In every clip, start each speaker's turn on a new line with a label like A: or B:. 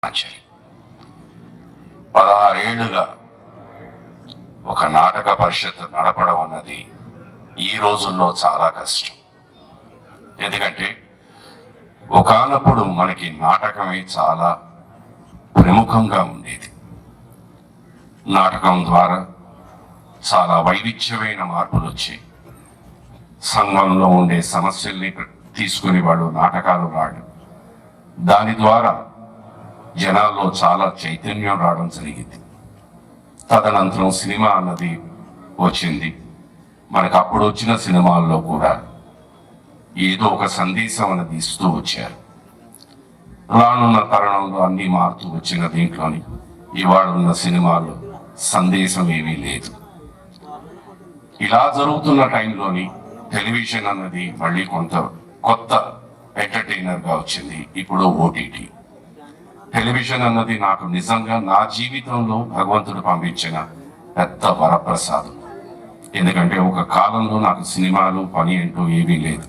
A: 16 ఏళ్లుగా ఒక నాటక పరిషత్ నడపడం అన్నది ఈ రోజుల్లో చాలా కష్టం. ఎందుకంటే ఒకానప్పుడు మనకి నాటకమే చాలా ప్రముఖంగా ఉండేది. నాటకం ద్వారా చాలా వైవిధ్యమైన మార్పులు వచ్చాయి. సంఘంలో ఉండే సమస్యల్ని తీసుకుని వాళ్ళు నాటకాలు రాడు, దాని ద్వారా జనాల్లో చాలా చైతన్యం రావడం జరిగింది. తదనంతరం సినిమా అన్నది వచ్చింది. మనకు అప్పుడు వచ్చిన సినిమాల్లో కూడా ఏదో ఒక సందేశం అన్నది ఇస్తూ వచ్చారు. రానున్న తరుణంలో అన్నీ మారుతూ వచ్చిన దీంట్లోని ఇవాళ ఉన్న సినిమాలో సందేశం ఏమీ లేదు. ఇలా జరుగుతున్న టైంలోని టెలివిజన్ అన్నది మళ్ళీ కొంత కొత్త ఎంటర్టైనర్గా వచ్చింది. ఇప్పుడు ఓటీటీ. టెలివిజన్ అన్నది నాకు నిజంగా నా జీవితంలో భగవంతుడు పంపించిన పెద్ద వరప్రసాదం. ఎందుకంటే ఒక కాలంలో నాకు సినిమాలు పని అంటూ ఏమీ లేదు.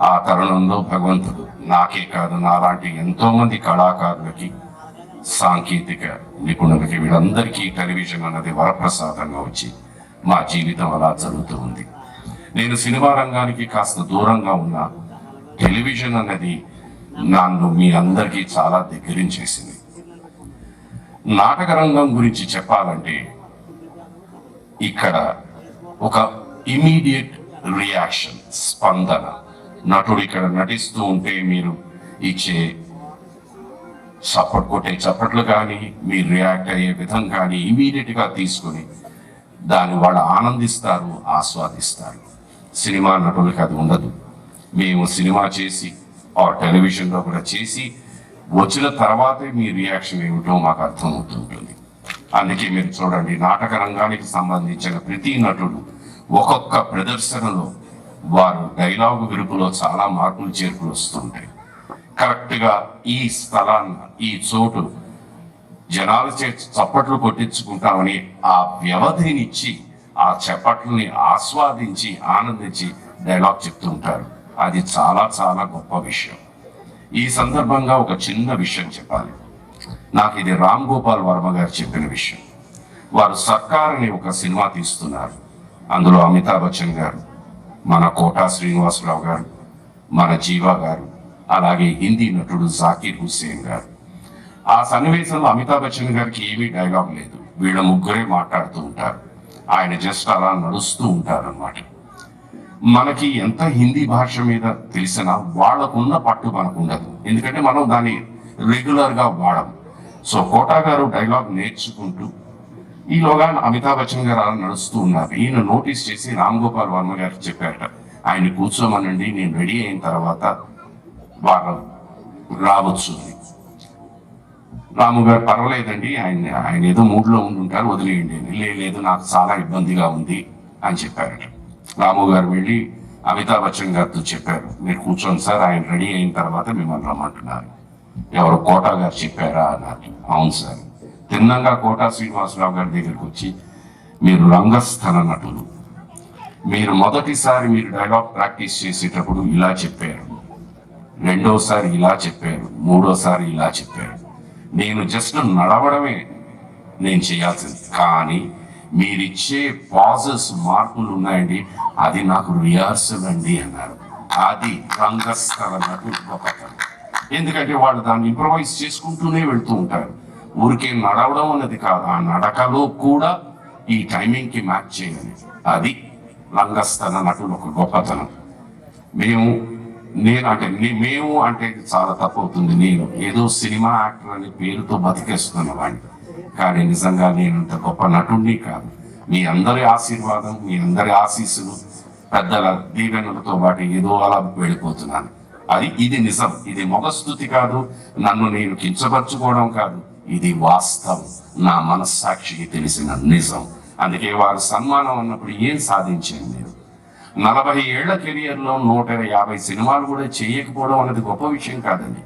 A: ఆ తరుణంలో భగవంతుడు నాకే కాదు, నాలాంటి ఎంతో మంది కళాకారులకి, సాంకేతిక నిపుణులకి, వీళ్ళందరికీ టెలివిజన్ అన్నది వరప్రసాదంగా వచ్చి మా జీవితం అలా జరుగుతూ ఉంది. నేను సినిమా రంగానికి కాస్త దూరంగా ఉన్న టెలివిజన్ అన్నది నన్ను మీ అందరికీ చాలా దగ్గరించేసింది. నాటక రంగం గురించి చెప్పాలంటే ఇక్కడ ఒక ఇమీడియట్ రియాక్షన్, స్పందన. నటుడు ఇక్కడ నటిస్తూ ఉంటే మీరు ఇచ్చే కొట్టే చప్పట్లు కానీ, మీరు రియాక్ట్ అయ్యే విధం కానీ ఇమీడియట్గా తీసుకుని దాన్ని వాళ్ళు ఆనందిస్తారు, ఆస్వాదిస్తారు. సినిమా నటులకి అది ఉండదు. మేము సినిమా చేసి టెలివిజన్లో కూడా చేసి వచ్చిన తర్వాతే మీ రియాక్షన్ ఏమిటో మాకు అర్థమవుతుంటుంది. అందుకే మీరు చూడండి, నాటక రంగానికి సంబంధించిన ప్రతి నటుడు ఒక్కొక్క ప్రదర్శనలో వారు డైలాగు విరుపులో చాలా మార్పులు చేర్పులు వస్తుంటాయి. కరెక్ట్గా ఈ స్థలాన్ని, ఈ చోటు జనాలు చప్పట్లు కొట్టించుకుంటామని ఆ వ్యవధినిచ్చి ఆ చప్పట్లని ఆస్వాదించి ఆనందించి డైలాగ్ చెప్తుంటారు. అది చాలా చాలా గొప్ప విషయం. ఈ సందర్భంగా ఒక చిన్న విషయం చెప్పాలి. నాకు ఇది రామ్ గోపాల్ వర్మ గారు చెప్పిన విషయం. వారు సర్కార్ అనే ఒక సినిమా తీస్తున్నారు. అందులో అమితాబ్ బచ్చన్ గారు, మన కోటా శ్రీనివాసరావు గారు, మన జీవా గారు, అలాగే హిందీ నటుడు జాకీర్ హుస్సేన్ గారు. ఆ సన్నివేశంలో అమితాబ్ బచ్చన్ గారికి ఏమీ డైలాగ్ లేదు. వీళ్ళ ముగ్గురే మాట్లాడుతూ ఉంటారు. ఆయన జస్ట్ అలా నడుస్తూ ఉంటారు అన్నమాట. మనకి ఎంత హిందీ భాష మీద తెలిసినా వాళ్ళకున్న పట్టు మనకు ఉండదు. ఎందుకంటే మనం దాన్ని రెగ్యులర్గా వాడము. సో కోటా గారు డైలాగ్ నేర్చుకుంటూ ఈలోగా అమితాబ్ బచ్చన్ గారు అలా నడుస్తూ ఉన్నారు. ఈయన నోటీస్ చేసి రామ్ గోపాల్ వర్మ గారికి చెప్పారట, ఆయన కూర్చోమనండి, నేను రెడీ అయిన తర్వాత వాళ్ళు రావచ్చు. రాము గారు పర్వాలేదండి, ఆయన ఏదో మూడ్లో ఉండుంటారు, వదిలేయండి. లేదు, నాకు చాలా ఇబ్బందిగా ఉంది అని చెప్పారట. రాము గారు వెళ్ళి అమితాబ్ బచ్చన్ గారితో చెప్పారు, మీరు కూర్చోండి సార్, ఆయన రెడీ అయిన తర్వాత మిమ్మల్ని రమ్మంటున్నారు. ఎవరు కోటా గారు చెప్పారా అన్నారు. అవును సార్. తిన్నంగా కోటా శ్రీనివాసరావు గారి దగ్గరికి వచ్చి, మీరు రంగస్థల నటులు, మీరు మొదటిసారి మీరు డైలాగ్ ప్రాక్టీస్ చేసేటప్పుడు ఇలా చెప్పారు, రెండోసారి ఇలా చెప్పారు, మూడోసారి ఇలా చెప్పారు. నేను జస్ట్ నడవడమే నేను చేయాల్సింది, కానీ మీరిచ్చే పాజెస్, మార్పులు ఉన్నాయండి, అది నాకు రిహార్సల్ అండి అన్నారు. అది రంగస్థల నటుడు గొప్పతనం. ఎందుకంటే వాళ్ళు దాన్ని ఇంప్రవైజ్ చేసుకుంటూనే వెళ్తూ ఉంటారు. ఊరికే నడవడం అన్నది కాదు, ఆ నడకలో కూడా ఈ టైమింగ్కి మ్యాచ్ చేయాలి. అది రంగస్థల నటుడు ఒక గొప్పతనం. మేము అంటే చాలా తప్పు అవుతుంది. నేను ఏదో సినిమా యాక్టర్ అనే పేరుతో బతికేస్తున్న వాడిని, కానీ నిజంగా నేను అంత గొప్ప నటుడిని కాదు. మీ అందరి ఆశీర్వాదం, మీ అందరి ఆశీస్సులు, పెద్దల దీవెనలతో పాటు ఏదో అలా వెళ్ళిపోతున్నాను. ఇది నిజం. ఇది మొగస్తుతి కాదు, నన్ను నేను కించపరచుకోవడం కాదు, ఇది వాస్తవం, నా మనస్సాక్షికి తెలిసిన నిజం. అందుకే వారు సన్మానం అన్నప్పుడు ఏం సాధించాను నేను? 40 ఏళ్ల కెరియర్లో 150 సినిమాలు కూడా చేయకపోవడం అనేది గొప్ప విషయం కాదండి.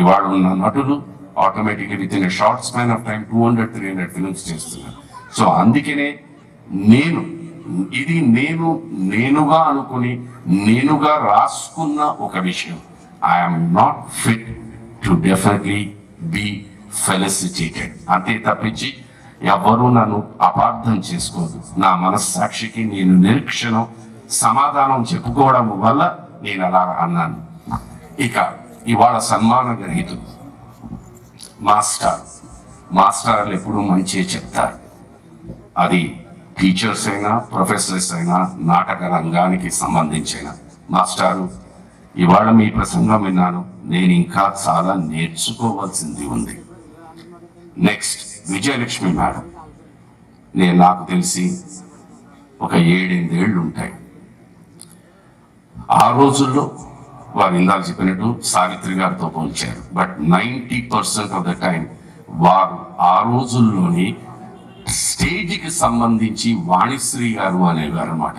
A: ఇవాళ ఉన్న నటులు ఆటోమేటిక్గా with in short span of time 200-300 films చేస్తున్నారు. సో అందుకనే నేనుగా అనుకుని నేనుగా రాసుకున్న ఒక విషయం. I'm not fit to definitely be felicitated. అంతే తప్పించి ఎవరు నన్ను అపార్థం చేసుకోదు. నా మనస్సాక్షికి నేను నిరీక్షణం సమాధానం చెప్పుకోవడం వల్ల నేను అలా అన్నాను. ఇక ఇవాళ సన్మాన గ్రహీతులు మాస్టర్లు ఎప్పుడూ మంచి చెప్తారు. అది టీచర్స్ అయినా ప్రొఫెసర్స్ అయినా నాటక రంగానికి సంబంధించిన మాస్టారు, ఇవాళ మీ ప్రసంగం విన్నాను, నేను ఇంకా చాలా నేర్చుకోవాల్సింది ఉంది. నెక్స్ట్ విజయలక్ష్మి మేడం, నాకు తెలిసి ఒక 7-8 ఏళ్ళు ఉంటాయి. ఆ రోజుల్లో వారు ఇందాక చెప్పినట్టు సావిత్రి గారితో పోల్చారు. బట్ 90% ఆఫ్ ద టైం వారు ఆ రోజుల్లోని స్టేజ్కి సంబంధించి వాణిశ్రీ గారు అనేవారు అనమాట.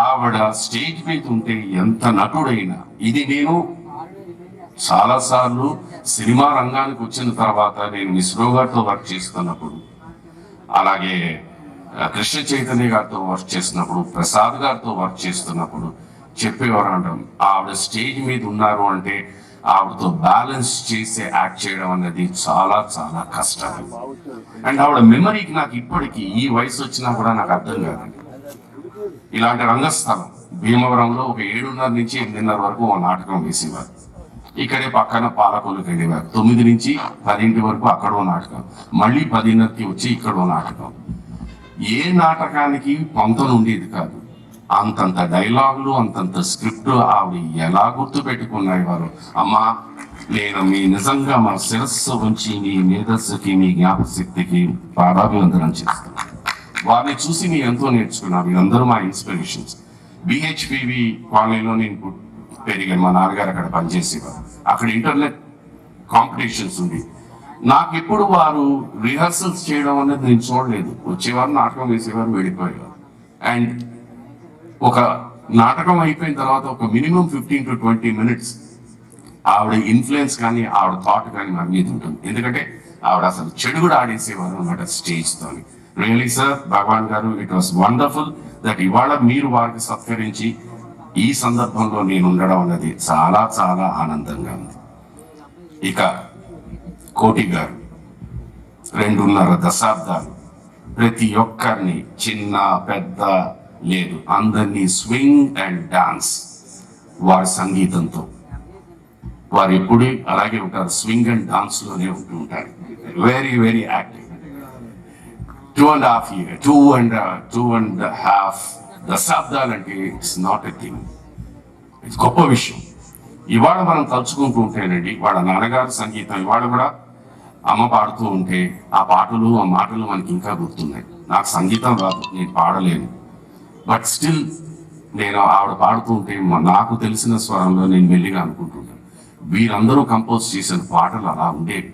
A: ఆవిడ స్టేజ్ మీద ఉంటే ఎంత నటుడైనా, ఇది నేను చాలాసార్లు సినిమా రంగానికి వచ్చిన తర్వాత నేను మిశ్రో గారితో వర్క్ చేస్తున్నప్పుడు, అలాగే కృష్ణ చైతన్య గారితో వర్క్ చేస్తున్నప్పుడు, ప్రసాద్ గారితో వర్క్ చేస్తున్నప్పుడు చెప్పేవారు అంటాం, ఆవిడ స్టేజ్ మీద ఉన్నారు అంటే ఆవిడతో బ్యాలెన్స్ చేసి యాక్ట్ చేయడం అనేది చాలా చాలా కష్టం. అండ్ ఆవిడ మెమరీకి నాకు ఇప్పటికీ ఈ వయసు వచ్చినా కూడా నాకు అర్థం కాదండి. ఇలాంటి రంగస్థలం భీమవరంలో ఒక 7:30 నుంచి 8:30 వరకు ఒక నాటకం వేసేవారు. ఇక్కడే పక్కన పాలకొల్లుకి వెళ్ళేవారు. 9 నుంచి 10 వరకు అక్కడో నాటకం, మళ్ళీ 10:30కి వచ్చి ఇక్కడో నాటకం. ఏ నాటకానికి పొంతన ఉండేది కాదు. అంతంత డైలాగులు, అంతంత స్క్రిప్ట్ ఆవిడ ఎలా గుర్తు పెట్టుకున్నాయి వారు. అమ్మా, నేను మీ నిజంగా మా శిరస్సు ఉంచి మీ మేధస్సుకి, మీ జ్ఞాపశక్తికి పాదాభివందనం చేస్తాను. వారిని చూసి నేను ఎంతో నేర్చుకున్నాను. వీళ్ళందరూ మా ఇన్స్పిరేషన్స్. బిహెచ్పివి కాలనీలో నేను పెరిగాను. మా నాన్నగారు అక్కడ పనిచేసేవారు. అక్కడ ఇంటర్నెట్ కాంపిటీషన్స్ ఉంది. నాకు ఎప్పుడు వారు రిహర్సల్స్ చేయడం అనేది నేను చూడలేదు. వచ్చేవారు, నాటకం వేసేవారు, వెళ్ళిపోయేవారు. అండ్ ఒక నాటకం అయిపోయిన తర్వాత ఒక మినిమం 15 to 20 minutes ఆవిడ ఇన్ఫ్లుయెన్స్ కానీ ఆవిడ థాట్ కానీ మన మీద ఉంటుంది. ఎందుకంటే ఆవిడ అసలు చెడు కూడా ఆడేసేవారు అనమాట స్టేజ్తో. రియలీ సార్, భగవాన్ గారు, ఇట్ వాస్ వండర్ఫుల్ దట్ ఇవాళ మీరు వారికి సత్కరించి ఈ సందర్భంలో నేను ఉండడం అనేది చాలా చాలా ఆనందంగా ఉంది. ఇక కోటి గారు 2.5 దశాబ్దాలు ప్రతి ఒక్కరిని, చిన్న పెద్ద లేదు, అందరినీ స్వింగ్ అండ్ డాన్స్ వారి సంగీతంతో వారు ఎప్పుడు అలాగే ఉంటారు. స్వింగ్ అండ్ డాన్స్ లోనే ఉంటూ ఉంటారు. Very very active. 2.5 years, 2.5 దశాబ్దాలు అంటే ఇట్స్ నాట్ ఎ థింగ్. ఇది గొప్ప విషయం. ఇవాళ మనం తలుచుకుంటూ ఉంటేనండి, వాళ్ళ నాన్నగారు సంగీతం ఇవాళ కూడా అమ్మ పాడుతూ ఉంటే ఆ పాటలు, ఆ మాటలు మనకి ఇంకా గుర్తున్నాయి. నాకు సంగీతం రాదు, నేను పాడలేను. బట్ స్టిల్ నేను ఆవిడ పాడుతూ ఉంటే నాకు తెలిసిన స్వరంలో నేను మెల్లిగా అనుకుంటుంటాను, వీరందరూ కంపోజ్ చేసిన పాటలు అలా ఉండేవి.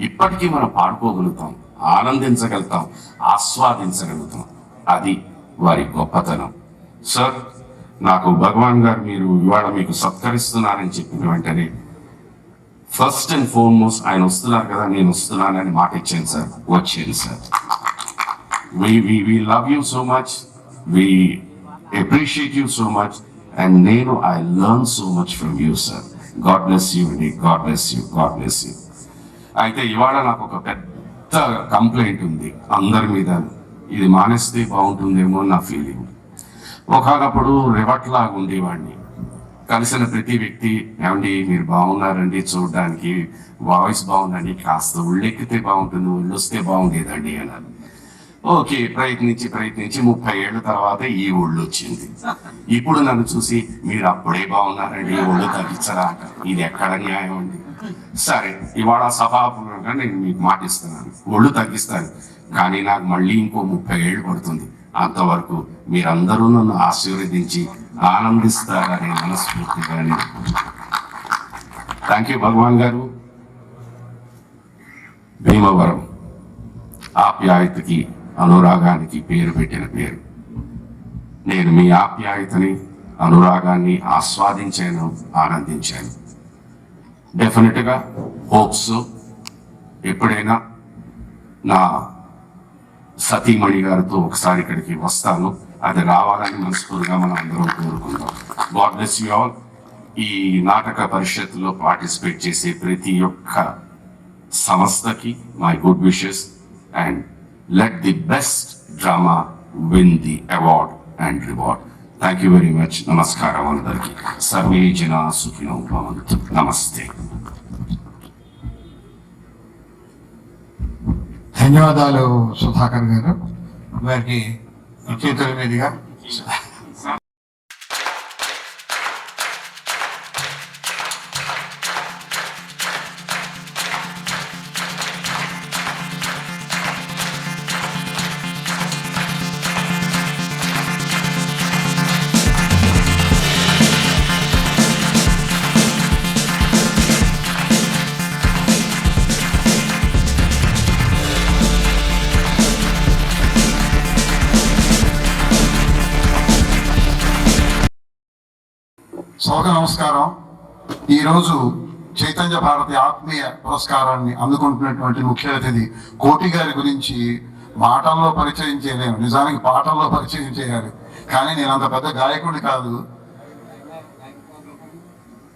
A: ఇప్పటికీ మనం పాడుకోగలుగుతాం, ఆనందించగలుగుతాం, ఆస్వాదించగలుగుతాం. అది వారి గొప్పతనం. సార్, నాకు భగవాన్ గారు మీరు ఇవాళ మీకు సత్కరిస్తున్నారని చెప్పిన వెంటనే ఫస్ట్ అండ్ ఫార్మోస్ట్ ఆయన వస్తున్నారు కదా, నేను వస్తున్నానని మాట ఇచ్చాను సార్. వచ్చాను sir. we love you so much, we appreciate you so much, and నేను I learn so much from you sir. God bless you, God bless you, God bless you. అయితే ఇవాళ నాకు ఒక పెద్ద కంప్లైంట్ ఉంది అందరి మీద. ఇది మానేస్తే బాగుంటుందేమో నా ఫీలింగ్. ఒకనప్పుడు రివట్లాగా ఉండేవాడిని. కలిసిన ప్రతి వ్యక్తి, ఏమండి మీరు బాగున్నారండి, చూడడానికి వాయిస్ బాగుందండి, కాస్త ఒళ్ళెక్కితే బాగుంటుంది, ఒళ్ళు వస్తే బాగుండేదండి అన్నారు. ఓకే, ప్రయత్నించి 30 ఏళ్ళ తర్వాత ఈ ఒళ్ళు వచ్చింది. ఇప్పుడు నన్ను చూసి మీరు అప్పుడే బాగున్నారండి, ఒళ్ళు తగ్గించరా అంటారు. ఇది ఎక్కడ న్యాయం అండి? సరే, ఇవాళ సభాపూర్వకంగా నేను మీకు మాటిస్తున్నాను, ఒళ్ళు తగ్గిస్తాను. కానీ నాకు మళ్ళీ ఇంకో 30 ఏళ్ళు పడుతుంది. అంతవరకు మీరందరూ నన్ను ఆశీర్వదించి ఆనందిస్తారని మనస్ఫూర్తిగా. థ్యాంక్ యూ భగవాన్ గారు. భీమవరం ఆప్యాయతకి, అనురాగానికి పేరు పెట్టిన పేరు. నేను మీ ఆప్యాయతని, అనురాగాన్ని ఆస్వాదించాను, ఆనందించాను. డెఫినెట్గా హోప్స్ ఎప్పుడైనా నా సతీమణి గారితో ఒకసారి ఇక్కడికి వస్తాను. అది రావాలని మనస్ఫూర్తిగా మనం అందరం కోరుకుందాం. God bless you all. ఈ నాటక పరిషత్తులో పార్టిసిపేట్ చేసే ప్రతి ఒక్క సంస్థకి my good wishes and let the best drama win the award and reward. Thank you very much. నమస్కారం అందరికీ. సర్వే జనా సుఖినో భవంతు. నమస్తే.
B: ధన్యవాదాలు సుధాకర్ గారు. వారికి చేతుల మీదుగా సభకు నమస్కారం. ఈరోజు చైతన్య భారతి ఆత్మీయ పురస్కారాన్ని అందుకుంటున్నటువంటి ముఖ్య అతిథి కోటి గారి గురించి మాటల్లో పరిచయం చేయలేము, నిజానికి పాటల్లో పరిచయం చేయాలి. కానీ నేను అంత పెద్ద గాయకుడి కాదు.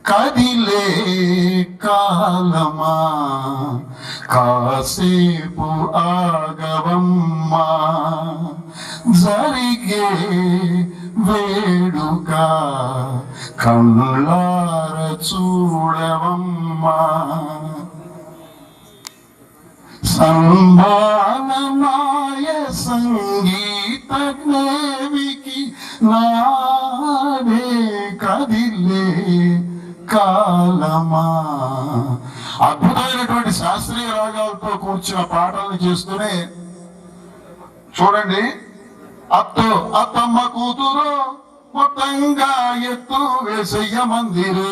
B: కదిలే కాలమా కాసేపు ఆగవమ్మా, జరిగే వేడుక కళ్ళార చూడవమ్మా, సంభానమాయ సంగీత జ్ఞేవికి నాడే కదిలే కాలమా. అద్భుతమైనటువంటి శాస్త్రీయ రాగాలతో కూర్చున్న పాటలను చేస్తూనే చూడండి, అత్తమ్మ కూతురు మొత్తంగా ఎత్తు వేసయ్య మందిరు.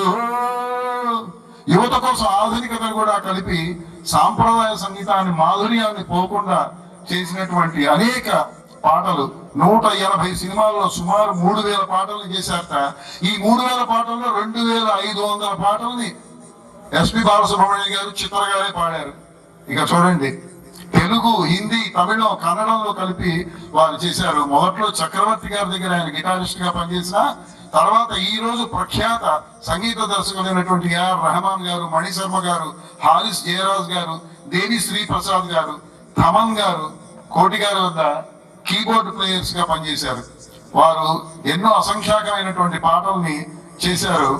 B: యువత కోసం ఆధునికతను కూడా కలిపి సాంప్రదాయ సంగీతాన్ని మాధుర్యాన్ని పోకుండా చేసినటువంటి అనేక పాటలు 180 సినిమాల్లో సుమారు 3000 పాటలు చేశారట. ఈ 3000 పాటల్లో 2500 పాటల్ని ఎస్పి బాలసుబ్రహ్మణ్యం గారు, చిత్ర గారే పాడారు. ఇక చూడండి, తెలుగు, హిందీ, తమిళం, కన్నడంలో కలిపి వారు చేశారు. మొదట్లో చక్రవర్తి గారి దగ్గర ఆయన గిటారిస్ట్ గా పనిచేసిన తర్వాత ఈ రోజు ప్రఖ్యాత సంగీత దర్శకులైనటువంటి AR రెహమాన్ గారు, మణిశర్మ గారు, హారిస్ జయరాజ్ గారు, దేవి శ్రీ ప్రసాద్ గారు, థమన్ గారు కోటి గారి వద్ద కీబోర్డ్ ప్లేయర్స్ గా పనిచేశారు. వారు ఎన్నో అసంఖ్యాకమైనటువంటి పాటల్ని చేశారు.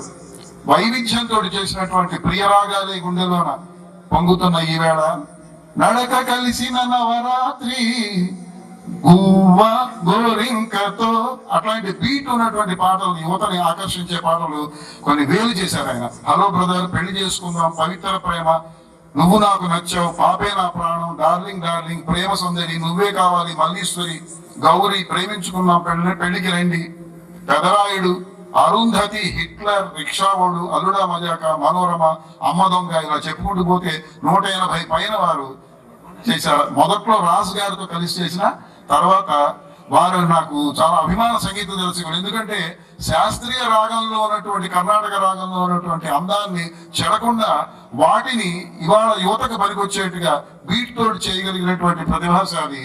B: వైవిధ్యంతో చేసినటువంటి ప్రియరాగాలే గుండెలోన పొంగుతున్న ఈవేళ, నడక కలిసిన నవరాత్రి గువ్వ గోరింకతో అట్లాంటి బీట్ ఉన్నటువంటి పాటలు, యువతని ఆకర్షించే పాటలు కొన్ని వేలు చేశారు ఆయన. హలో బ్రదర్, పెళ్లి చేసుకుందాం, పవిత్ర ప్రేమ, నువ్వు నాకు నచ్చావు, పాపే నా ప్రాణం, డార్లింగ్ డార్లింగ్, ప్రేమ సుందరి, నువ్వే కావాలి, మల్లీశ్వరి, గౌరీ, ప్రేమించుకున్నాం, పెళ్లికి రండి, పెదరాయుడు, అరుంధతి, హిట్లర్, రిక్షావాడు, అల్లుడా మజాక, మనోరమ, అమ్మ దొంగ, ఇలా చెప్పుకుంటూ పోతే 180 పైన వారు చేశారు. మొదట్లో రాజు గారితో కలిసి చేసిన తర్వాత వారు నాకు చాలా అభిమాన సంగీత దర్శకులు. ఎందుకంటే శాస్త్రీయ రాగంలో ఉన్నటువంటి, కర్ణాటక రాగంలో ఉన్నటువంటి అందాన్ని చెడకుండా వాటిని ఇవాళ యువతకు పనికొచ్చేట్టుగా బీట్ తోటి చేయగలిగినటువంటి ప్రతిభాశాలి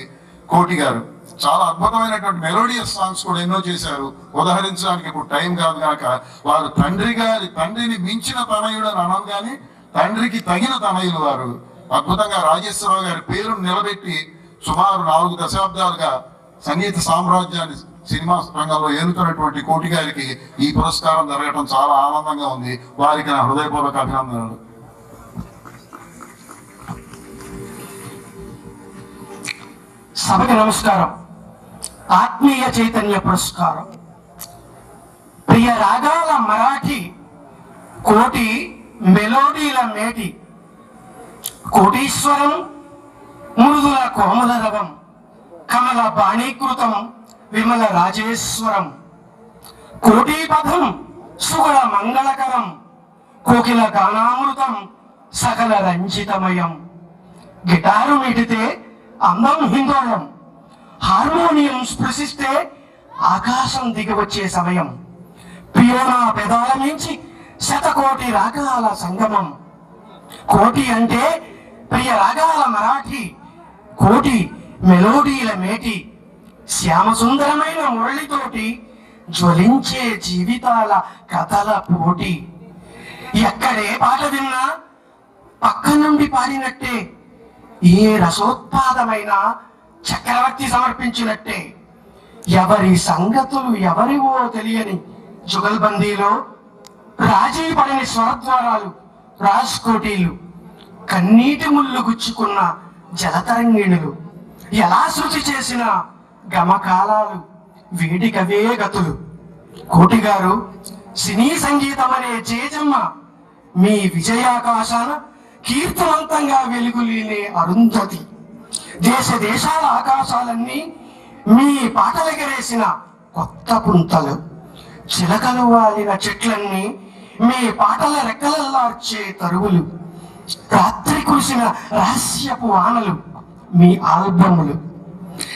B: కోటి గారు. చాలా అద్భుతమైనటువంటి మెలోడియస్ సాంగ్స్ కూడా ఎన్నో చేశారు. ఉదాహరించడానికి ఇప్పుడు టైం కాదు కనుక, వారు తండ్రిని మించిన తనయుడు అని అనం కానీ తండ్రికి తగిన తనయులు వారు. అద్భుతంగా రాజేశ్వరరావు గారి పేరును నిలబెట్టి సుమారు 4 దశాబ్దాలుగా సంగీత సామ్రాజ్యాన్ని సినిమా రంగంలో ఏలుతున్నటువంటి కోటి గారికి ఈ పురస్కారం జరగడం చాలా ఆనందంగా ఉంది. వారికి నా హృదయపూర్వక అభినందనలు.
C: సభకి నమస్కారం. ఆత్మీయ చైతన్య పురస్కారం ప్రియ రాగాల మరాఠీ కోటి మెలోడీల మేటి, కోటీశ్వరం మృదుల కోమల రవం, కమల బాణీకృతం విమల రాజేశ్వరం, కోటీపథం సుగుణ మంగళకరం, కోకిల గానామృతం సకల రంజితమయం. గిటారు మీటితే అందం హిందోళం, హార్మోనియం స్పృశిస్తే ఆకాశం దిగి వచ్చే సమయం, పియోనా పెదాల మించి శతకోటి రాగాల సంగమం. కోటి అంటే ప్రియ రాగాల మరాఠీ, కోటి మెలోడీల మేటి, శ్యామసుందరమైన మురళితోటి జ్వలించే జీవితాల కథల పోటీ. ఎక్కడే పాట విన్నా పక్క నుండి పాడినట్టే, ఏ రసోత్పాదమైన చక్రవర్తి సమర్పించినట్టే. ఎవరి సంగతులు ఎవరివో తెలియని జుగల్బందీలో రాజీ పడని స్వరద్వారాలు, రాజ్కోటీలు, కన్నీటి ముళ్ళు గుచ్చుకున్న జలతరంగిణులు, ఎలా శృతి చేసిన గమకాలాలు, వేడికవే గతులు. కోటి గారు, సినీ సంగీతం అనే చేజమ్మ మీ విజయాకాశాన కీర్తివంతంగా వెలుగులీనే అరుంధతి. దేశ దేశాల ఆకాశాలన్నీ మీ పాటలెగరేసిన కొత్త పుంతలు. చిలకలు వాలిన చెట్లన్నీ మీ పాటల రెక్కలల్లార్చే తరువులు. రాత్రి కురిసిన రహస్యపు వానలు మీ ఆల్బములు.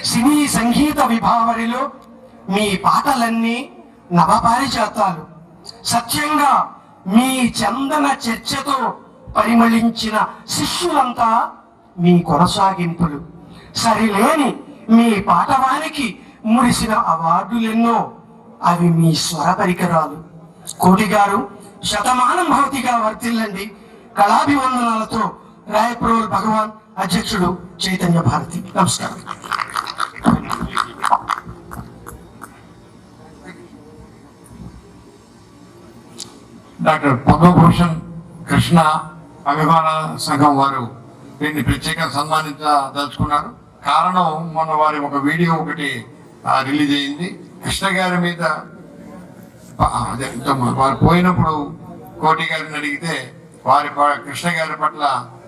C: సినీ సంగీత విభావరిలో మీ పాటలన్నీ నవపారిజాతాలు. సత్యంగా మీ చందన చర్చతో పరిమళించిన శిష్యులంతా మీ కొనసాగింపులు. సరిలేని మీ పాటవానికి మురిసిన అవార్డులెన్నో, అవి మీ స్వర పరికరాలు. కోటి గారు, శతమానం భౌతిగా వర్తిల్లండి. కళాభివందనాలతో రాయప్రోల్ భగవాన్, అధ్యక్షుడు చైతన్య భారతి. నమస్కారం.
D: డాక్టర్ పద్మభూషణ్ కృష్ణ అభిమాన సంఘం వారు దీన్ని ప్రత్యేక సన్మానించదలుచుకున్నారు. కారణం, మొన్న వారి ఒక వీడియో ఒకటి రిలీజ్ అయింది. కృష్ణ గారి మీద వారు పోయినప్పుడు కోటి గారిని అడిగితే కృష్ణ గారి పట్ల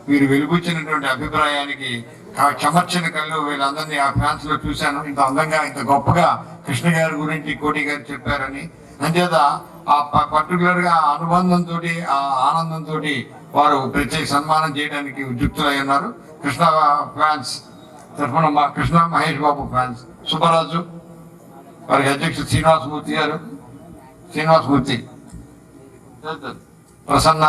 D: వీరు వెలుగుచ్చినటువంటి అభిప్రాయానికి చెమర్చిన కళ్ళు వీళ్ళందరినీ ఆ ఫ్యాన్స్ లో చూశాను. ఇంత అందంగా, ఇంత గొప్పగా కృష్ణ గారి గురించి కోటి గారు చెప్పారని. అంచేత ఆ పర్టికులర్ గా అనుబంధంతో, ఆ ఆనందంతో వారు ప్రత్యేక సన్మానం చేయడానికి ఉద్యుక్తులై ఉన్నారు. కృష్ణ ఫ్యాన్స్ తరఫున మా కృష్ణ మహేష్ బాబు ఫ్యాన్స్ సుబ్బరాజు, వారికి అధ్యక్షుడు శ్రీనివాసమూర్తి గారు, శ్రీనివాసమూర్తి, ప్రసన్న,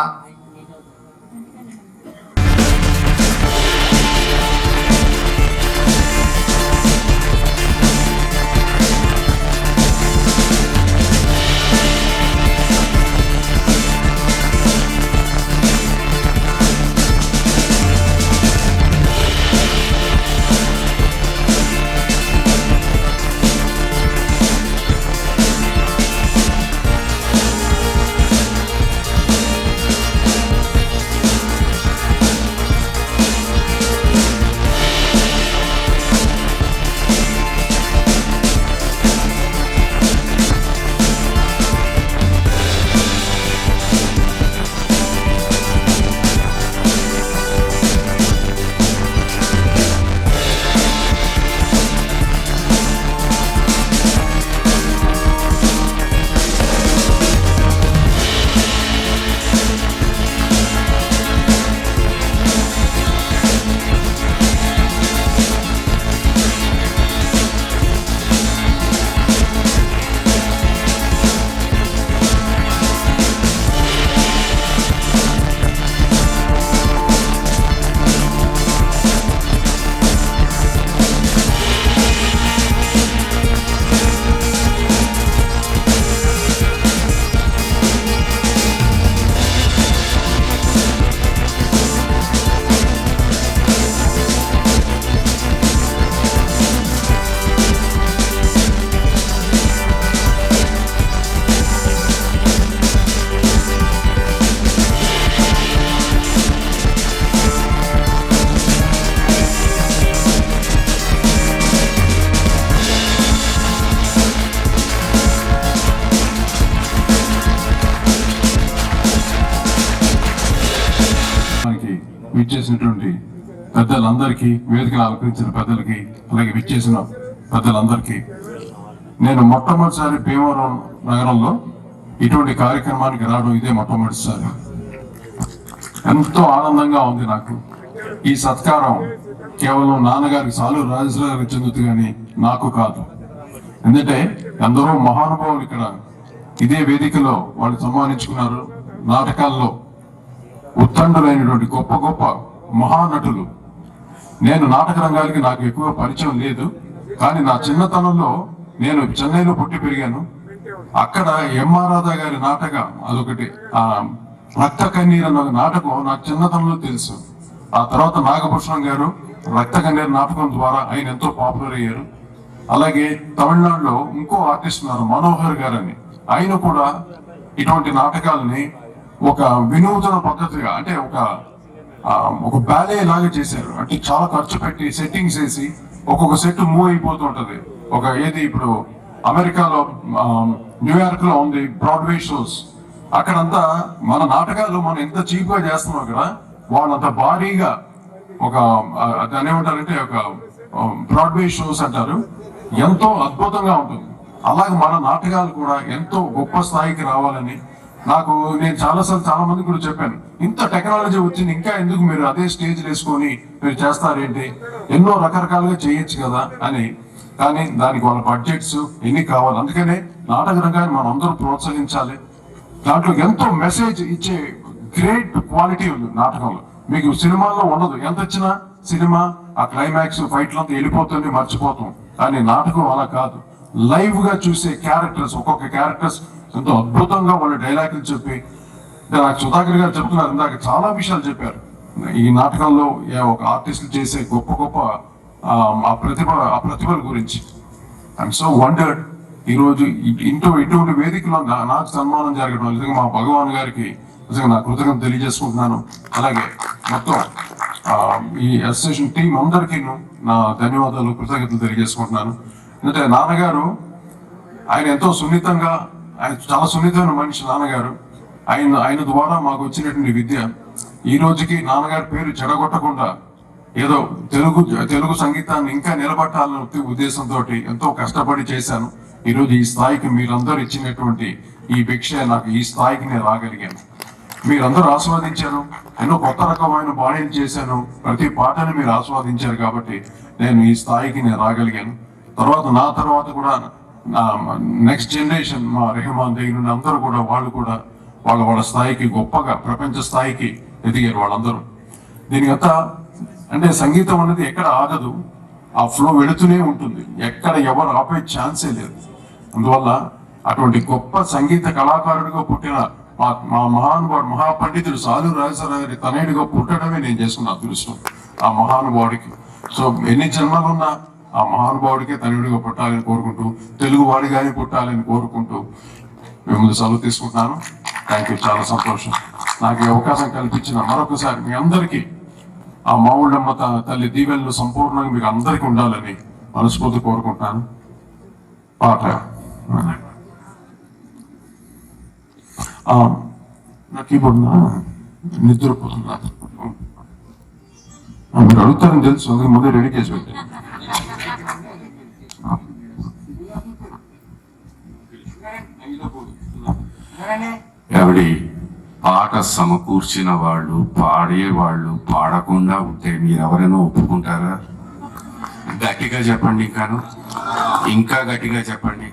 E: విచ్చేసినటువంటి పెద్దలందరికీ, వేదికను అలంకరించిన పెద్దలకి, అలాగే విచ్చేసిన పెద్దలందరికీ, నేను మొట్టమొదటిసారి భీమవరం నగరంలో ఇటువంటి కార్యక్రమానికి రావడం ఇదే మొట్టమొదటిసారి. ఎంతో ఆనందంగా ఉంది నాకు. ఈ సత్కారం కేవలం నాన్నగారికి, సాలూరు రాజేశ్వర గారికి చెందుతుంది కానీ నాకు కాదు. ఎందుకంటే ఎందరో మహానుభావులు ఇక్కడ ఇదే వేదికలో వాళ్ళు సన్మానించుకున్నారు. నాటకాల్లో ఉత్తండులైనటువంటి గొప్ప గొప్ప మహానటులు. నేను నాటక రంగానికి నాకు ఎక్కువ పరిచయం లేదు, కానీ నా చిన్నతనంలో నేను చెన్నైలో పుట్టి పెరిగాను. అక్కడ ఎంఆర్ రాధా గారి నాటక అదొకటి రక్త కన్నీరు అన్న ఒక నాటకం నాకు చిన్నతనంలో తెలుసు. ఆ తర్వాత నాగభూషణం గారు రక్త కన్నీరు నాటకం ద్వారా ఆయన ఎంతో పాపులర్ అయ్యారు. అలాగే తమిళనాడులో ఇంకో ఆర్టిస్ట్ ఉన్నారు మనోహర్ గారు అని, ఆయన కూడా ఇటువంటి నాటకాలని ఒక వినూతన పద్ధతిగా అంటే ఒక బ్యాలే లాగా చేశారు. అంటే చాలా ఖర్చు పెట్టి సెట్టింగ్స్ వేసి ఒక్కొక్క సెట్ మూవ్ అయిపోతూ ఉంటది. ఏది ఇప్పుడు అమెరికాలో న్యూయార్క్ లో ఉంది బ్రాడ్వే షోస్, అక్కడంతా మన నాటకాలు మనం ఎంత చీప్ గా చేస్తున్నాం అక్కడ వాళ్ళంత భారీగా దాని ఏమంటారంటే బ్రాడ్వే షోస్ అంటారు, ఎంతో అద్భుతంగా ఉంటుంది. అలాగే మన నాటకాలు కూడా ఎంతో గొప్ప స్థాయికి రావాలని నేను చాలా మంది కూడా చెప్పాను, ఇంత టెక్నాలజీ వచ్చింది ఇంకా ఎందుకు మీరు అదే స్టేజ్ వేసుకొని మీరు చేస్తారేంటి, ఎన్నో రకరకాలుగా చేయొచ్చు కదా అని. కానీ దానికి వాళ్ళ బడ్జెట్స్ ఎన్ని కావాలి. అందుకనే నాటక రంగాన్ని మనం అందరూ ప్రోత్సహించాలి. దాంట్లో ఎంతో మెసేజ్ ఇచ్చే గ్రేట్ క్వాలిటీ ఉంది నాటకంలో. మీకు సినిమాల్లో ఉండదు, ఎంత వచ్చినా సినిమా ఆ క్లైమాక్స్ ఫైట్లంతా వెళ్ళిపోతుంది, మర్చిపోతాం. కానీ నాటకం అలా కాదు, లైవ్ గా చూసే క్యారెక్టర్స్, ఒక్కొక్క క్యారెక్టర్స్ ఎంతో అద్భుతంగా వాళ్ళ డైలాగులు చెప్పి, నాకు సుధాకర్ గారు చెప్తున్నారు ఇందాక చాలా విషయాలు చెప్పారు. ఈ నాటకంలో ఒక ఆర్టిస్టులు చేసే గొప్ప ఆ ప్రతిభల గురించి. ఐఎమ్ సో వండర్డ్ ఈరోజు ఇటువంటి వేదికలో నాకు సన్మానం జరగడం నిజంగా మా భగవాన్ గారికి నిజంగా నా కృతజ్ఞత తెలియజేసుకుంటున్నాను. అలాగే మొత్తం ఈ అసోసియేషన్ టీం అందరికీ నా ధన్యవాదాలు, కృతజ్ఞతలు తెలియజేసుకుంటున్నాను. ఎందుకంటే నాన్నగారు ఆయన ఎంతో సున్నితంగా, ఆయన చాలా సున్నితమైన మనిషి నాన్నగారు. ఆయన ద్వారా మాకు వచ్చినటువంటి విద్య ఈ రోజుకి నాన్నగారి పేరు చెడగొట్టకుండా ఏదో తెలుగు సంగీతాన్ని ఇంకా నిలబట్టాలనే ఉద్దేశంతో ఎంతో కష్టపడి చేశాను. ఈరోజు ఈ స్థాయికి మీరందరూ ఇచ్చినటువంటి ఈ భిక్ష నాకు ఈ స్థాయికి నేను రాగలిగాను. మీరందరూ ఆస్వాదించారు, ఎన్నో కొత్త రకమైన బాణీలు చేశాను, ప్రతి పాటను మీరు ఆస్వాదించారు కాబట్టి నేను ఈ స్థాయికి నేను రాగలిగాను. నా తర్వాత కూడా నా నెక్స్ట్ జనరేషన్ మా రెహమాన్ దగ్గర నుండి అందరూ కూడా వాళ్ళు కూడా వాళ్ళ స్థాయికి గొప్పగా ప్రపంచ స్థాయికి ఎదిగారు వాళ్ళందరూ. దీనికంతా అంటే సంగీతం అనేది ఎక్కడ ఆగదు, ఆ ఫ్లో వెళుతూనే ఉంటుంది, ఎక్కడ ఎవరు ఆపే ఛాన్సే లేదు. అందువల్ల అటువంటి గొప్ప సంగీత కళాకారుడిగా పుట్టిన మా మహానుభావుడు మహాపండితుడు సాలు రాజేశ్వరరావు గారి తనయుడిగా పుట్టడమే నేను చేసుకున్న అదృష్టం ఆ మహానుభావుడికి. సో ఎన్ని జన్మలున్నా ఆ మహానుభావుడికే తనయుడిగా పుట్టాలని కోరుకుంటూ, తెలుగు వాడిగానే పుట్టాలని కోరుకుంటూ మిమ్మల్ని సెలవు తీసుకుంటున్నాను. థ్యాంక్ యూ, చాలా సంతోషం. నాకు ఈ అవకాశం కల్పించిన మరొకసారి మీ అందరికీ ఆ మావుళ్ళమ్మ తల్లి దీవెనలు సంపూర్ణంగా మీకు అందరికీ ఉండాలని మనస్ఫూర్తి కోరుకుంటున్నాను. పాట నా కీబోర్డ్ నిద్రపోతున్నా, మీరు అడుగుతారని తెలుసు, అందుకే ముందే రెడీ చేసి పెట్టాను.
A: ఎవడి పాట సమకూర్చిన వాళ్ళు, పాడేవాళ్ళు పాడకుండా ఉంటే మీరెవరైనా ఒప్పుకుంటారా? గట్టిగా చెప్పండి, ఇంకా గట్టిగా చెప్పండి.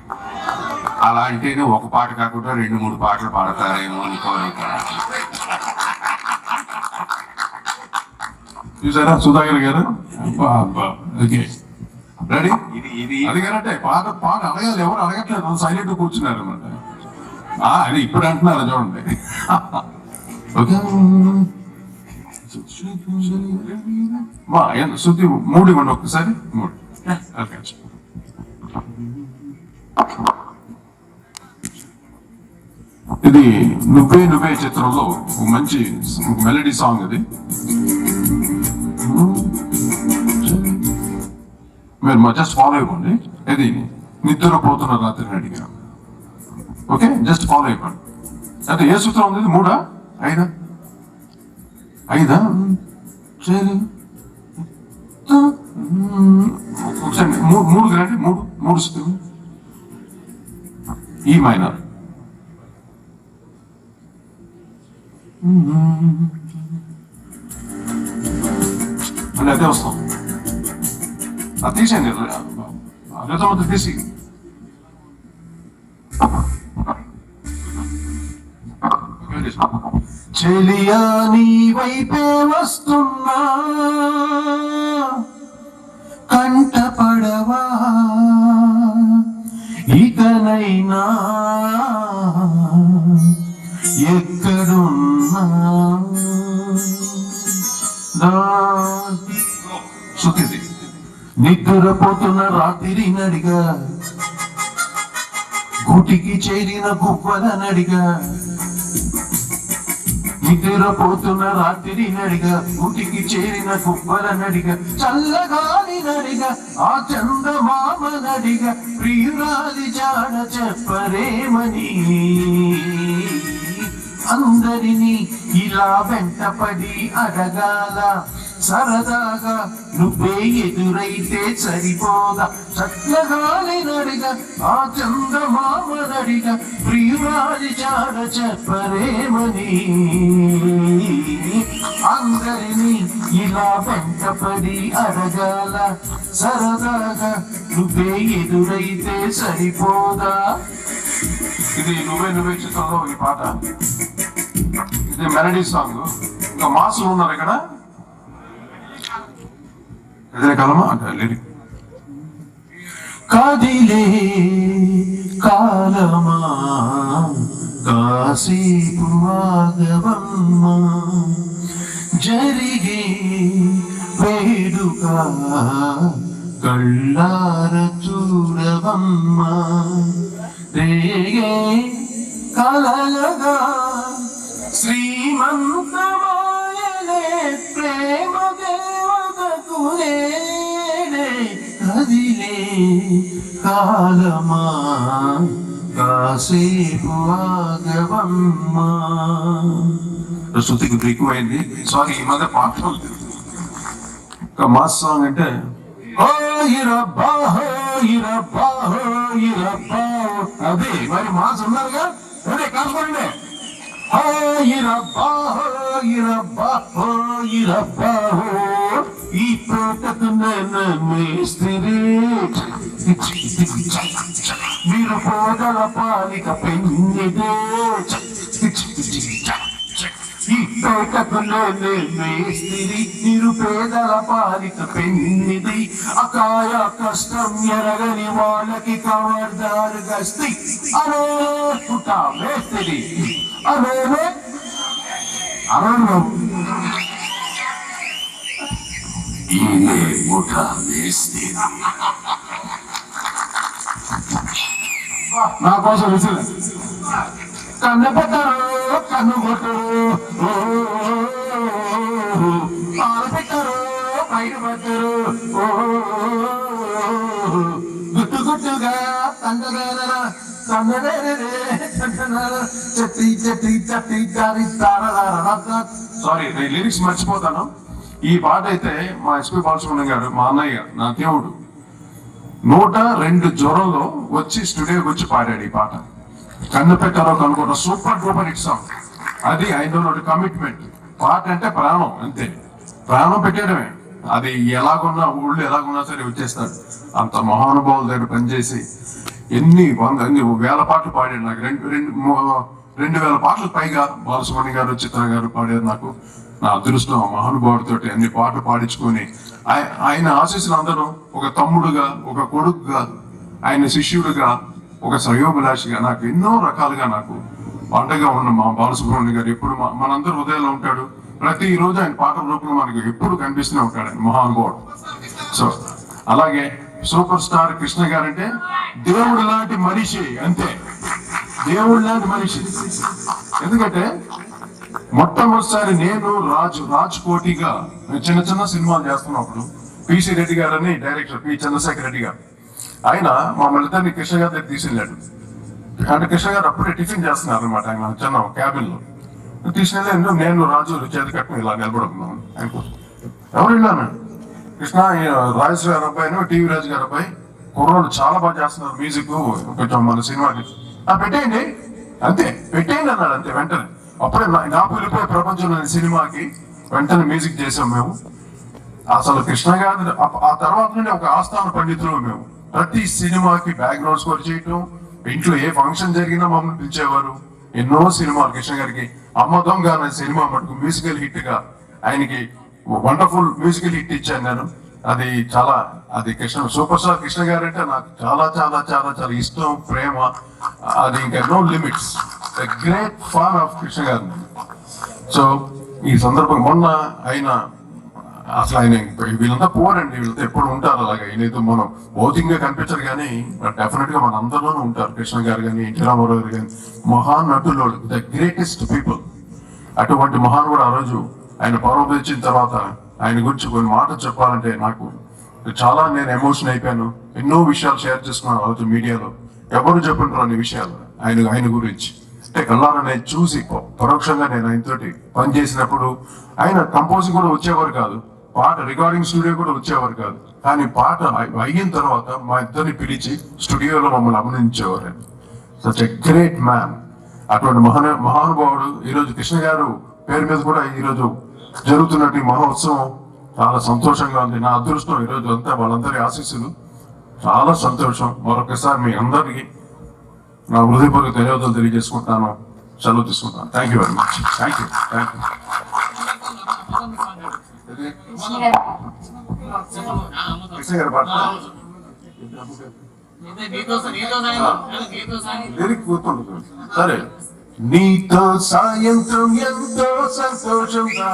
A: అలా అంటేనే ఒక పాట కాకుండా 2-3 పాటలు పాడతారేమో అనుకోవాలి.
E: చూసారా సుధాకర్ గారు? రెడీ? అది కానంటే పాట అడగాలి, ఎవరు అడగట్లేదు, సైలెంట్ కూర్చున్నారు అన్నమాట. అది ఇప్పుడు అంటున్నారు చూడండి. ఓకే, శుద్ధి 3 ఇవ్వండి ఒక్కసారి. 3 ఇది నువ్వే చిత్రంలో మంచి మెలడీ సాంగ్ ఇది. మీరు జస్ట్ ఫాలో అయిపోండి. ఇది నిద్రపోతున్న రాత్రి అడిగా. ఓకే, జస్ట్ ఫాలో అయిపోండి. అంటే ఏ సూత్రం ఉంది? 3, 5, 5 సరే ఒకసారి 3 రండి. 3 సూత్రం. ఈ మైనర్, అంటే అదే వస్తాం. అది తీసేయండి, అదే మొత్తం తీసి. చెలియా నీ వైపే వస్తున్నా, కంటపడవా ఇకనైనా, ఎక్కడున్నా శృతిది. నిద్రపోతున్న రాత్రి నడిగా, గుటికి చేరిన గువ్వల నడిగా, నిద్రపోతున్న రాత్రి నడిగా, గుటికి చేరిన గువ్వల నడిగా, చల్లగాలి నడిగా, ఆ చందమామ నడిగా, ప్రియురాలి జాడ చెప్పరేమని అందరినీ ఇలా వెంటపడి అడగాల, సరదాగా నువ్వే ఎదురైతే సరిపోదా, చల్లగాలి నడిగా, ఆ చందమామ నడిగా, ప్రియురాలి జాడ చెప్పరేమని అందరినీ ఇలా వెంటపడి అడగాల, సరదాగా నువ్వే ఎదురైతే సరిపోదా. ఇది నువ్వే నువ్వే చిత్రంలో ఈ పాట. ఇది మెలడీ సాంగ్. ఇంకా మాసులు ఉన్నారు ఇక్కడ. ఎదురే కాలమా అంటే లిరిక్. కదిలే కాలమా కాసేపు ఆగవమ్మా, జరిగే వేడుక కళ్ళార చూడవమ్మా, రేగే కలలగా శ్రీమంతమాయలే ప్రేమ దేవతకు నేడే, కదిలే కాలమా కాసేపు ఆగవమ్మా. శృతికి ఎక్కువైంది, సారీ. ఈ మధ్య పాటలు ఒక మాస్ సాంగ్ అంటే అదే మరి మాస్ ఉన్నారుగా, అదే కాసుకోండి. ఈ తోటకు మేస్త్రి, మీరు పోగల పాలిక పెన్నిదే, ఈ తోటకు మేస్త్రి, నిరుపేదల పాలిక పెన్నిది, అకాయ కష్టం ఎరగని వాళ్ళకి కవర్దారు గస్తి, అరే పుట మేస్త్రి, అరే అరే ఈయనే ముఠ మేస్త్రి. నా కోసం విసిల్ కన్ను పెట్టరు, కన్ను కొట్టరు, పాలు పెట్టరు, బయట పట్టరు, గుట్టు గుట్టుగా తండరా చెట్టి చెట్టి చెట్టి సారీ లిరిక్స్ మర్చిపోతాను. ఈ పాట అయితే మా ఎస్పి బాలసుబ్రహ్మణ్యం గారు, మా అన్నయ్య, నా దేవుడు, 102 జ్వరంలో వచ్చి స్టూడియోకి వచ్చి పాడాడు ఈ పాట. కన్ను పెట్టారో కనుకోవడం సూపర్ డూపర్ హిట్ సాంగ్. అది ఆయన కమిట్మెంట్. పాట అంటే ప్రాణం, అంతే, ప్రాణం పెట్టేయడమే. అది ఎలాగున్నా ఊళ్ళో ఎలాగున్నా సరే వచ్చేస్తాడు. అంత మహానుభావుల దగ్గర పనిచేసి ఎన్ని వేల పాటలు పాడాడు. నాకు 2,000 పాటలు పైగా బాలసుబ్రహ్మణ్యం గారు, చిత్ర గారు పాడారు. నాకు నా అదృష్టం మహానుభావుడితో అన్ని పాటలు పాడించుకొని ఆయన ఆశీస్సులు అందరూ ఒక తమ్ముడుగా, ఒక కొడుకుగా, ఆయన శిష్యుడుగా, ఒక శ్రేయోభిలాషిగా నాకు ఎన్నో రకాలుగా నాకు పంటగా ఉన్న మా బాలసుబ్రహ్మణ్యం గారు ఎప్పుడు మనందరూ హృదయంలో ఉంటాడు. ప్రతి రోజు ఆయన పాటల రూపంలో మనకు ఎప్పుడు కనిపిస్తూనే ఉంటాడు ఆయన మహానుభావుడు. సో అలాగే సూపర్ స్టార్ కృష్ణ గారంటే దేవుడు లాంటి మనిషి, అంతే, దేవుడు లాంటి మనిషి. ఎందుకంటే మొట్టమొదటిసారి నేను రాజ్ కోటిగా చిన్న చిన్న సినిమాలు చేస్తున్నప్పుడు పిసి రెడ్డి గారు అని డైరెక్టర్, పి చంద్రశేఖర్ రెడ్డి గారు, ఆయన మమ్మల్ని ఇద్దరిని కృష్ణ గారి దగ్గర తీసుకెళ్ళాడు. అంటే కృష్ణ గారు అప్పుడే టిఫిన్ చేస్తున్నారు అనమాట, ఆయన చిన్న క్యాబిన్ లో తీసుకెళ్ళి నేను రాజు చేతి కట్టుకుని ఇలా నిలబడుకున్నాను. ఆయనకు ఎవరు వెళ్ళాను, కృష్ణ రాజేష్ గారు అబ్బాయిను, టీవీ రాజు గారు అబ్బాయి, కుర్రోళ్ళు చాలా బాగా చేస్తున్నారు మ్యూజిక్, కొంచెం మన సినిమాకి పెట్టేయండి, అంతే పెట్టేయండి అన్నాడు. అంతే వెంటనే అప్పుడే నాకు వెళ్ళిపోయే ప్రపంచంలో సినిమాకి వెంటనే మ్యూజిక్ చేసాం మేము. అసలు కృష్ణ గారి ఆ తర్వాత నుండి ఒక ఆస్థాన పండితులు మేము. ప్రతి సినిమాకి బ్యాక్గ్రౌండ్ స్కోర్ చేయటం, ఇంట్లో ఏ ఫంక్షన్ జరిగినా మమ్మల్ని పిలిచేవారు. ఎన్నో సినిమాలు కృష్ణ గారికి, అమ్మ దొంగ అనే సినిమా మటుకు మ్యూజికల్ హిట్ గా ఆయనకి వండర్ఫుల్ మ్యూజికల్ హిట్ ఇచ్చాను నేను. అది చాలా, అది సూపర్ స్టార్ కృష్ణ గారు అంటే నాకు చాలా చాలా చాలా చాలా ఇష్టం, ప్రేమ. అది ఇంకా no limits, great fan of Krishna garu. So ఈ సందర్భంగా మొన్న ఆయన అసలు ఆయన వీళ్ళంతా పోరండి, వీళ్ళతో ఎప్పుడు ఉంటారు అలాగే. ఈయనైతే మనం భౌతికంగా కనిపించరు కానీ డెఫినెట్ గా మన అందరిలోనూ ఉంటారు. కృష్ణ గారు కానీ, ఎన్టీ రామారావు గారు కానీ, మహానటులు, ద గ్రేటెస్ట్ పీపుల్. అటువంటి మహానుడు ఆ రోజు ఆయన పరమపదించిన తర్వాత ఆయన గురించి కొన్ని మాటలు చెప్పాలంటే నాకు చాలా నేను ఎమోషన్ అయిపోయాను. ఎన్నో విషయాలు షేర్ చేసుకున్నాను ఆ రోజు మీడియాలో. ఎవరు చెప్పుంటారు అన్ని విషయాలు ఆయన గురించి. అంటే కళ్ళారా నేను చూసి పరోక్షంగా నేను ఆయనతోటి పనిచేసినప్పుడు ఆయన కంపోజింగ్ కూడా వచ్చేవారు కాదు, పాట రికార్డింగ్ స్టూడియో కూడా వచ్చేవారు కాదు. కానీ పాట అయిన తర్వాత మా ఇద్దరిని పిలిచి స్టూడియోలో మమ్మల్ని అభినందించేవారు. Such a great man. అటువంటి మహానుభావుడు ఈరోజు కృష్ణ గారు పేరు మీద కూడా ఈరోజు జరుగుతున్నట్టు ఈ మహోత్సవం చాలా సంతోషంగా ఉంది. నా అదృష్టం ఈరోజు అంతా వాళ్ళందరి ఆశీస్సులు. చాలా సంతోషం. మరొకసారి మీ అందరికీ నా హృదయపూర్వక ధన్యవాదాలు తెలియజేసుకుంటాను. సెలవు తీసుకుంటాను. Thank you very much. Thank you. Krishna గారు పాట లిరిక్ గుర్తుంటుంది. సరే. నీతో సాయంత్రం ఎంతో సంతోషంగా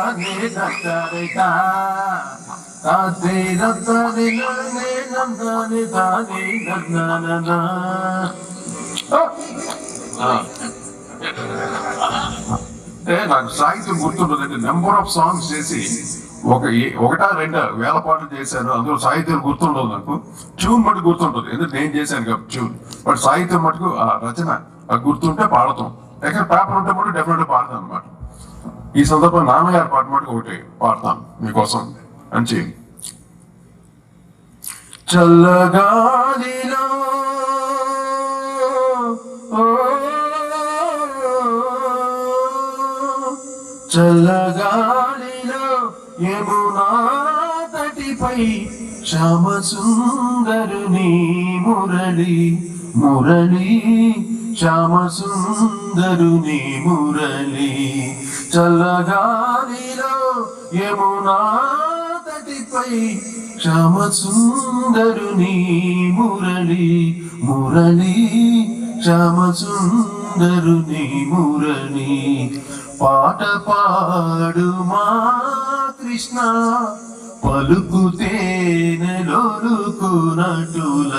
E: నాకు సాహిత్యం గుర్తుంటుందండి. నెంబర్ ఆఫ్ సాంగ్స్ చేసి ఒకటా రెండా వేల పాటలు చేశాను. అందులో సాహిత్యం గుర్తుండదు నాకు. ట్యూన్ మటుకు గుర్తుంటుంది, ఎందుకంటే నేను చేశాను కాబట్టి ట్యూన్. బట్ సాహిత్యం మటుకు ఆ రచన గుర్తుంటే పాడతాం. ఎక్కడ పేపర్ ఉంటే మటుకు డెఫినెట్ పాడతాను అనమాట. ఈ సందర్భంగా నాన్నగారి పాట మటుకు ఒకటి పాడతాను మీకోసం. మంచి చల్లగాలిలో చల్లగాలిలో యమునా తటిపై శ్యామ సుందరుని మురళి మురళి శ్యామ సుందరుని మురళి. చల్లగాలిలో యమునా తటిపై శ్యామ సుందరుని మురళి మురళి శ్యామ సుందరుని మురళి. పాట పాడు మా కృష్ణ పలుకుతేనెలొలుకునటుల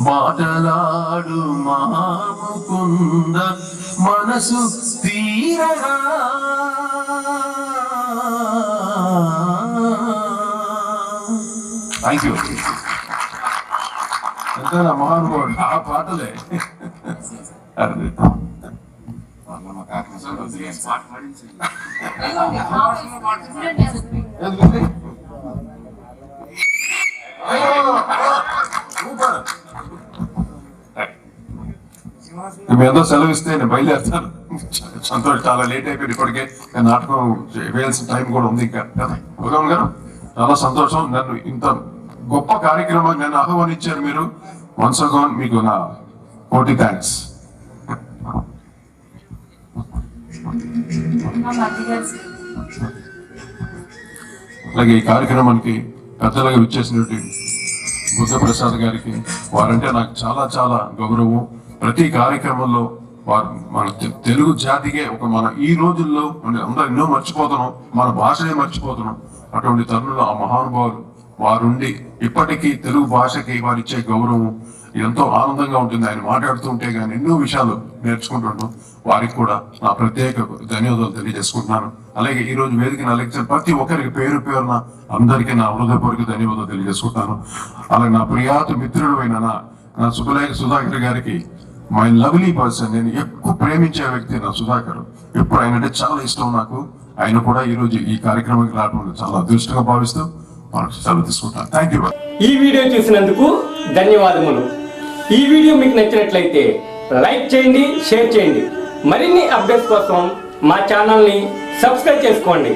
E: మాటలాడు మా ముకుంద మనసు తీరగా. Thank you. ఎంతైనా మహానుభావుడు ఆ పాటలే. మీ అందరూ సెలవు ఇస్తే నేను బయలుదేరుతాను. సంతోషం. చాలా లేట్ అయిపోయింది ఇప్పటికే. నాటకం వేయాల్సిన టైం కూడా ఉంది ఇంకా కదా. భగవాన్ గారు చాలా సంతోషం. నన్ను ఇంత గొప్ప కార్యక్రమాన్ని నన్ను ఆహ్వానించారు మీరు. వన్స్ అగైన్ మీకు నా కోటి థ్యాంక్స్. అలాగే ఈ కార్యక్రమానికి పెద్దలుగా విచ్చేసినటువంటి బుద్ధప్రసాద్ గారికి, వారంటే నాకు చాలా చాలా గౌరవం. ప్రతి కార్యక్రమంలో వారు మన తెలుగు జాతికే మన ఈ రోజుల్లో అందరూ ఎన్నో మర్చిపోతున్నాం, మన భాషనే మర్చిపోతున్నాం. అటువంటి తరుణంలో ఆ మహానుభావులు వారుండి ఇప్పటికీ తెలుగు భాషకి వారు ఇచ్చే గౌరవం ఎంతో ఆనందంగా ఉంటుంది. ఆయన మాట్లాడుతూ ఉంటే కానీ ఎన్నో విషయాలు నేర్చుకుంటున్నాం. వారికి కూడా నా ప్రత్యేక ధన్యవాదాలు తెలియజేసుకుంటున్నాను. అలాగే ఈ రోజు వేదికను అలెక్షన్ ప్రతి ఒక్కరికి పేరు పేరున అందరికీ నా హృదయపూర్వక ధన్యవాదాలు తెలియజేసుకుంటాను. అలాగే నా ప్రియాత మిత్రుడు అయిన నా సుబ్బలేఖ సుధాకర్ గారికి, మై లవ్లీ పర్సన్, నేను ఎక్కువ ప్రేమించే వ్యక్తి నా సుధాకర్. ఎప్పుడు ఆయన అంటే చాలా ఇష్టం నాకు. ఆయన కూడా ఈ రోజు ఈ కార్యక్రమానికి రావడం చాలా అదృష్టంగా భావిస్తూ మనకు సెలవు తీసుకుంటాను. Thank you.
F: ఈ వీడియో చూసినందుకు ధన్యవాదములు. ఈ వీడియో మీకు నచ్చినట్లయితే లైక్ చేయండి, షేర్ చేయండి. మరిన్ని అప్డేట్స్ కోసం మా ఛానల్ని సబ్స్క్రైబ్ చేసుకోండి.